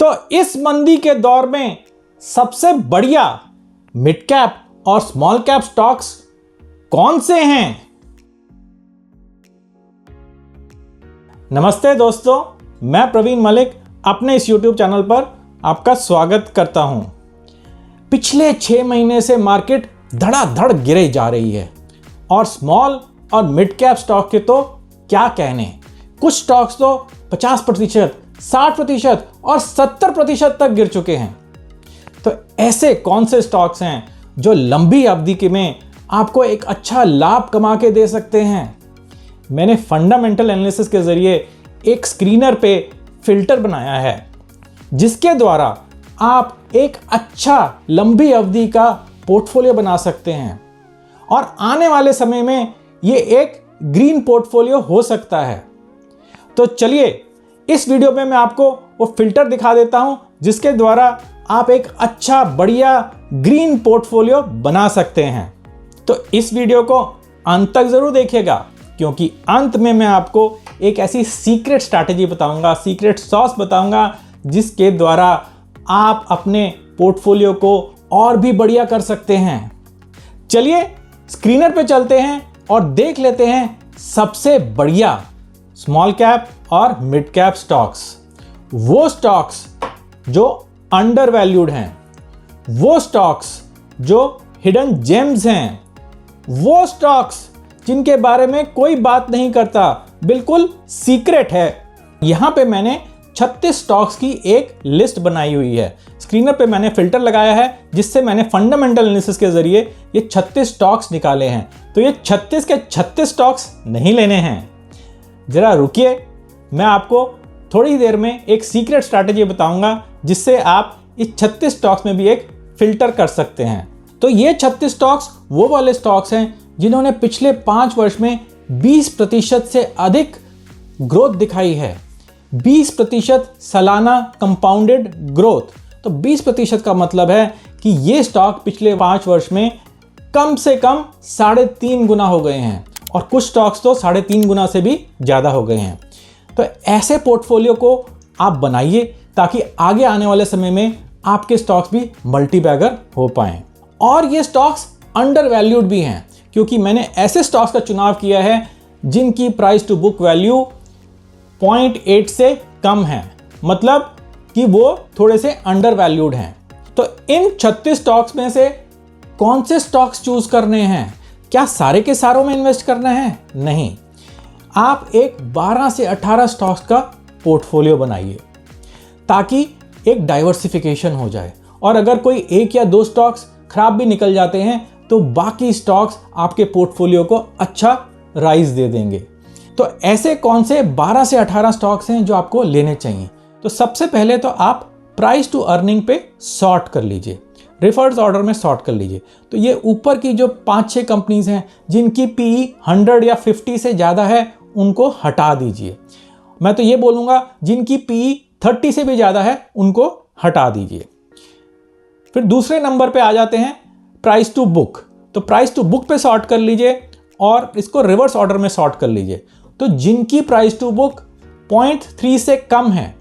तो इस मंदी के दौर में सबसे बढ़िया मिड कैप और स्मॉल कैप स्टॉक्स कौन से हैं? नमस्ते दोस्तों, मैं प्रवीण मलिक अपने इस YouTube चैनल पर आपका स्वागत करता हूं। पिछले 6 महीने से मार्केट धड़ाधड़ गिरे जा रही है और स्मॉल और मिड कैप स्टॉक के तो क्या कहने, कुछ स्टॉक्स तो 50%, 60% और 70% तक गिर चुके हैं। तो ऐसे कौन से स्टॉक्स हैं जो लंबी अवधि के में आपको एक अच्छा लाभ कमा के दे सकते हैं? मैंने फंडामेंटल एनालिसिस के जरिए एक स्क्रीनर पे फिल्टर बनाया है जिसके द्वारा आप एक अच्छा लंबी अवधि का पोर्टफोलियो बना सकते हैं और आने वाले समय में ये एक ग्रीन पोर्टफोलियो हो सकता है। तो चलिए इस वीडियो में मैं आपको वो फिल्टर दिखा देता हूं जिसके द्वारा आप एक अच्छा बढ़िया ग्रीन पोर्टफोलियो बना सकते हैं। तो इस वीडियो को अंत तक जरूर देखिएगा क्योंकि अंत में मैं आपको एक ऐसी सीक्रेट स्ट्रैटेजी बताऊंगा, सीक्रेट सॉस बताऊंगा जिसके द्वारा आप अपने पोर्टफोलियो को और भी बढ़िया कर सकते हैं। चलिए स्क्रीनर पे चलते हैं और देख लेते हैं सबसे बढ़िया स्मॉल कैप और मिड कैप स्टॉक्स। वो स्टॉक्स जो अंडर वैल्यूड हैं, वो स्टॉक्स जो हिडन जेम्स हैं, वो स्टॉक्स जिनके बारे में कोई बात नहीं करता, बिल्कुल सीक्रेट है। यहां पे मैंने 36 स्टॉक्स की एक लिस्ट बनाई हुई है। स्क्रीनर पे मैंने फिल्टर लगाया है जिससे मैंने फंडामेंटल एनालिसिस के जरिए ये 36 स्टॉक्स निकाले हैं। तो ये 36 के 36 स्टॉक्स नहीं लेने हैं, जरा रुकिए, मैं आपको थोड़ी देर में एक सीक्रेट स्ट्रैटेजी बताऊंगा जिससे आप इस 36 स्टॉक्स में भी एक फिल्टर कर सकते हैं। तो ये 36 स्टॉक्स वो वाले स्टॉक्स हैं जिन्होंने पिछले 5 वर्ष में 20% से अधिक ग्रोथ दिखाई है। 20% सालाना कंपाउंडेड ग्रोथ। तो 20% का मतलब है कि ये स्टॉक पिछले 5 वर्ष में कम से कम 3.5 गुना हो गए हैं और कुछ स्टॉक्स तो 3.5 गुना से भी ज़्यादा हो गए हैं। तो ऐसे पोर्टफोलियो को आप बनाइए ताकि आगे आने वाले समय में आपके स्टॉक्स भी मल्टी बैगर हो पाएं। और ये स्टॉक्स अंडर वैल्यूड भी हैं क्योंकि मैंने ऐसे स्टॉक्स का चुनाव किया है जिनकी प्राइस टू बुक वैल्यू 0.8 से कम है, मतलब कि वो थोड़े से अंडर वैल्यूड हैं। तो इन 36 स्टॉक्स में से कौन से स्टॉक्स चूज करने हैं? क्या सारे के सारों में इन्वेस्ट करना है? नहीं, आप एक 12 से 18 स्टॉक्स का पोर्टफोलियो बनाइए ताकि एक डाइवर्सिफिकेशन हो जाए और अगर कोई 1 या 2 स्टॉक्स खराब भी निकल जाते हैं तो बाकी स्टॉक्स आपके पोर्टफोलियो को अच्छा राइज दे देंगे। तो ऐसे कौन से 12 से 18 स्टॉक्स हैं जो आपको लेने चाहिए? तो सबसे पहले तो आप प्राइस टू अर्निंग पे सॉर्ट कर लीजिए, रिफर्स ऑर्डर में सॉर्ट कर लीजिए। तो ये ऊपर की जो 5-6 कंपनीज हैं जिनकी PE 100 या 50 से ज़्यादा है उनको हटा दीजिए। मैं तो ये बोलूँगा जिनकी PE 30 से भी ज़्यादा है उनको हटा दीजिए। फिर दूसरे नंबर पे आ जाते हैं प्राइस टू बुक। तो प्राइस टू बुक पे सॉर्ट कर लीजिए और इसको रिवर्स ऑर्डर में सॉर्ट कर लीजिए। तो जिनकी प्राइस टू बुक 0.3 से कम है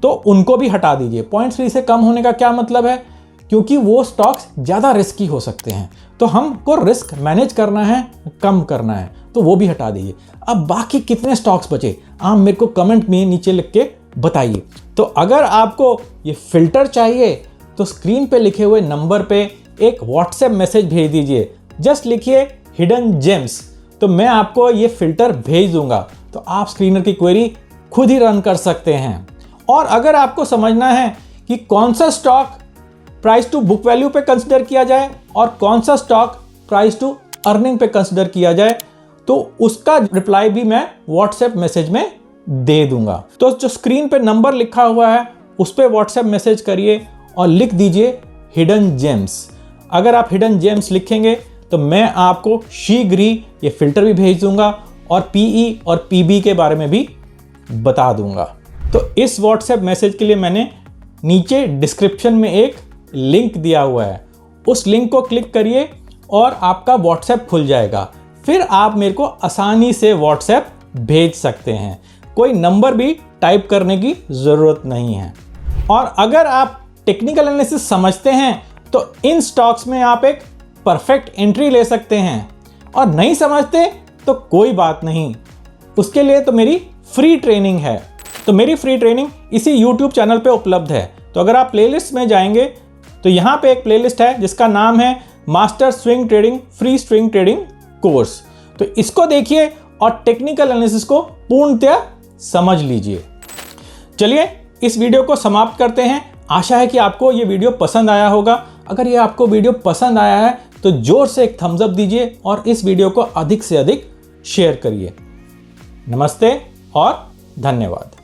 तो उनको भी हटा दीजिए। 0.3 से कम होने का क्या मतलब है? क्योंकि वो स्टॉक्स ज़्यादा रिस्की हो सकते हैं, तो हमको रिस्क मैनेज करना है, कम करना है, तो वो भी हटा दीजिए। अब बाकी कितने स्टॉक्स बचे आप मेरे को कमेंट में नीचे लिख के बताइए। तो अगर आपको ये फिल्टर चाहिए तो स्क्रीन पे लिखे हुए नंबर पे एक व्हाट्सएप मैसेज भेज दीजिए, जस्ट लिखिए हिडन जेम्स, तो मैं आपको ये फिल्टर भेज दूंगा। तो आप स्क्रीनर की क्वेरी खुद ही रन कर सकते हैं। और अगर आपको समझना है कि कौन सा stock price to book value पे कंसिडर किया जाए और कौन सा स्टॉक प्राइस टू अर्निंग पे कंसिडर किया जाए, तो उसका रिप्लाई भी मैं व्हाट्सएप मैसेज में दे दूंगा। तो जो स्क्रीन पे नंबर लिखा हुआ है उस पर व्हाट्सएप मैसेज करिए और लिख दीजिए हिडन जेम्स। अगर आप हिडन जेम्स लिखेंगे तो मैं आपको शीघ्र ही ये फिल्टर भी भेज दूंगा और PE और PB के बारे में भी बता दूंगा। तो इस व्हाट्सएप मैसेज के लिए मैंने नीचे डिस्क्रिप्शन में एक लिंक दिया हुआ है, उस लिंक को क्लिक करिए और आपका व्हाट्सएप खुल जाएगा। फिर आप मेरे को आसानी से व्हाट्सएप भेज सकते हैं, कोई नंबर भी टाइप करने की ज़रूरत नहीं है। और अगर आप टेक्निकल एनालिसिस समझते हैं तो इन स्टॉक्स में आप एक परफेक्ट एंट्री ले सकते हैं, और नहीं समझते तो कोई बात नहीं, उसके लिए तो मेरी फ्री ट्रेनिंग है। तो मेरी फ्री ट्रेनिंग इसी YouTube चैनल पे उपलब्ध है। तो अगर आप प्लेलिस्ट में जाएंगे तो यहाँ पे एक प्लेलिस्ट है जिसका नाम है master swing trading free swing trading course. तो इसको देखिए और टेक्निकल एनालिसिस को पूर्णतः समझ लीजिए। चलिए इस वीडियो को समाप्त करते हैं। आशा है कि आपको ये वीडियो पसंद आया होगा। अगर ये आपको वीडियो पसंद आया है तो जोर से एक थम्स अप दीजिए और इस वीडियो को अधिक से अधिक शेयर करिए। नमस्ते और धन्यवाद।